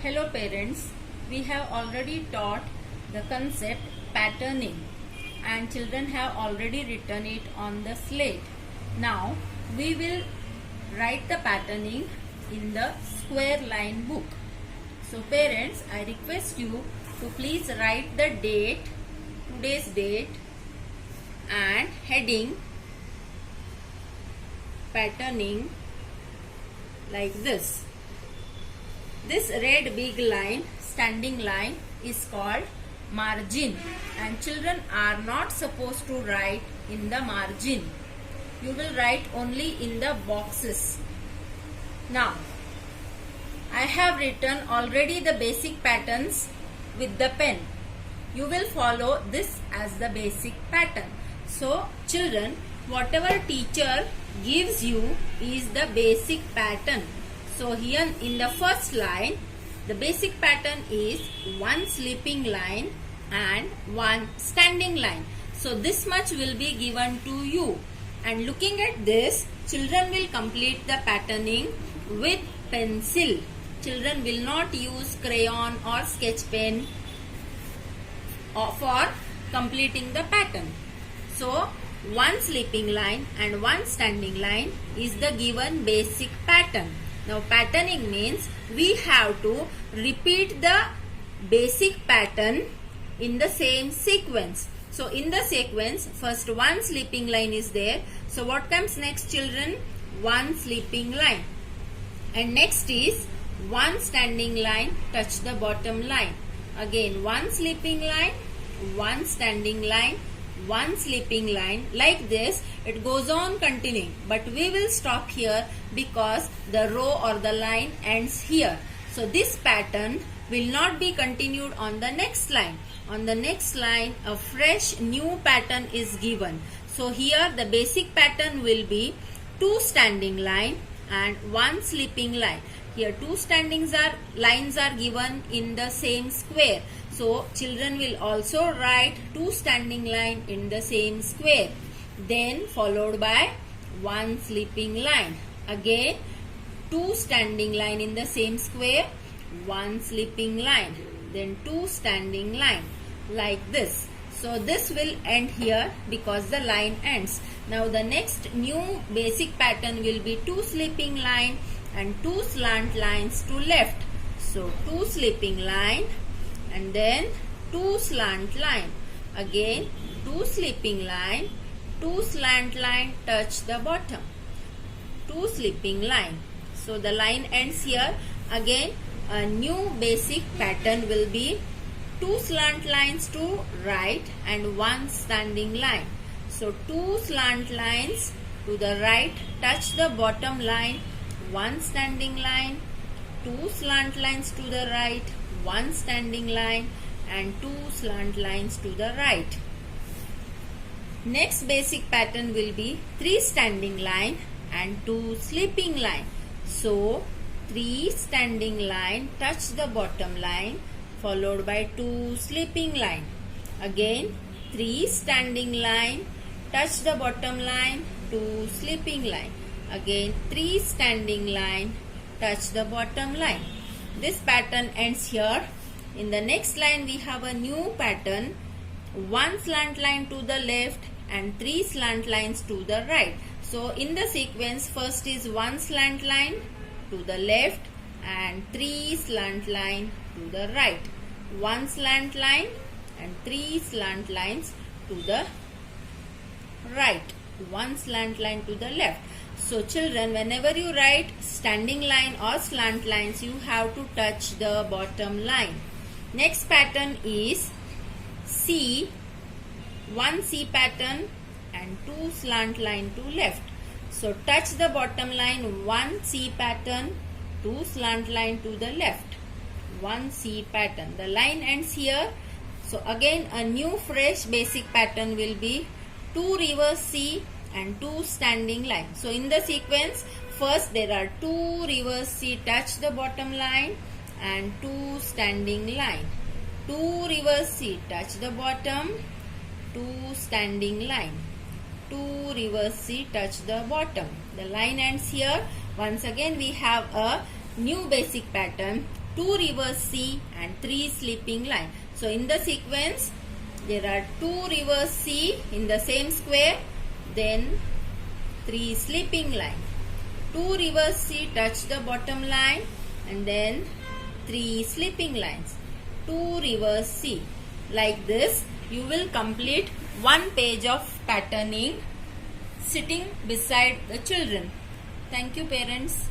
Hello parents, we have already taught the concept patterning and children have already written it on the slate. Now we will write the patterning in the square line book. So parents, I request you to please write the date, today's date and heading patterning like this. This red big line, standing line is called margin and children are not supposed to write in the margin. You will write only in the boxes. Now, I have written already the basic patterns with the pen. You will follow this as the basic pattern. So, children, whatever teacher gives you is the basic pattern. So here in the first line, the basic pattern is one sleeping line and one standing line. So this much will be given to you. And looking at this, children will complete the patterning with pencil. Children will not use crayon or sketch pen for completing the pattern. So one sleeping line and one standing line is the given basic pattern. Now patterning means we have to repeat the basic pattern in the same sequence. So in the sequence, first one sleeping line is there. So what comes next, children? One sleeping line. And next is one standing line, touch the bottom line. Again one sleeping line, one standing line, one sleeping line. Like this it goes on continuing, but we will stop here because the row or the line ends here. So this pattern will not be continued on the next line. On the next line a fresh new pattern is given. So here the basic pattern will be two standing line and one sleeping line. Here two lines are given in the same square. So children will also write two standing line in the same square. Then followed by one sleeping line. Again two standing line in the same square, one sleeping line, then two standing line, like this. So this will end here because the line ends. Now the next new basic pattern will be two sleeping line and two slant lines to left. So two sleeping line and then two slant line. Again two sleeping line, two slant line, touch the bottom. Two sleeping line. So the line ends here. Again a new basic pattern will be two slant lines to right and one standing line. So two slant lines to the right, touch the bottom line, one standing line, two slant lines to the right, one standing line and two slant lines to the right. Next basic pattern will be three standing line and two sleeping line. So three standing line, touch the bottom line, followed by two sleeping line. Again three standing line, touch the bottom line, two sleeping line. Again three standing line, touch the bottom line. This pattern ends here. In the next line we have a new pattern, one slant line to the left and three slant lines to the right. So in the sequence, first is one slant line to the left and three slant line to the right. One slant line and three slant lines to the right. One slant line to the left. So children, whenever you write standing line or slant lines, you have to touch the bottom line. Next pattern is C, one C pattern and two slant line to left. So touch the bottom line, one C pattern, two slant line to the left, one C pattern. The line ends here. So again a new fresh basic pattern will be two reverse C and two standing line. So in the sequence, first there are two reverse C, touch the bottom line and two standing line. Two reverse C, touch the bottom, two standing line. Two reverse C, touch the bottom. The line ends here. Once again we have a new basic pattern, 2 reverse C and 3 sleeping line. So in the sequence, there are 2 reverse C in the same square, then 3 sleeping line. 2 reverse C touch the bottom line and then 3 sleeping lines. 2 reverse C. Like this, you will complete one page of patterning sitting beside the children. Thank you, parents.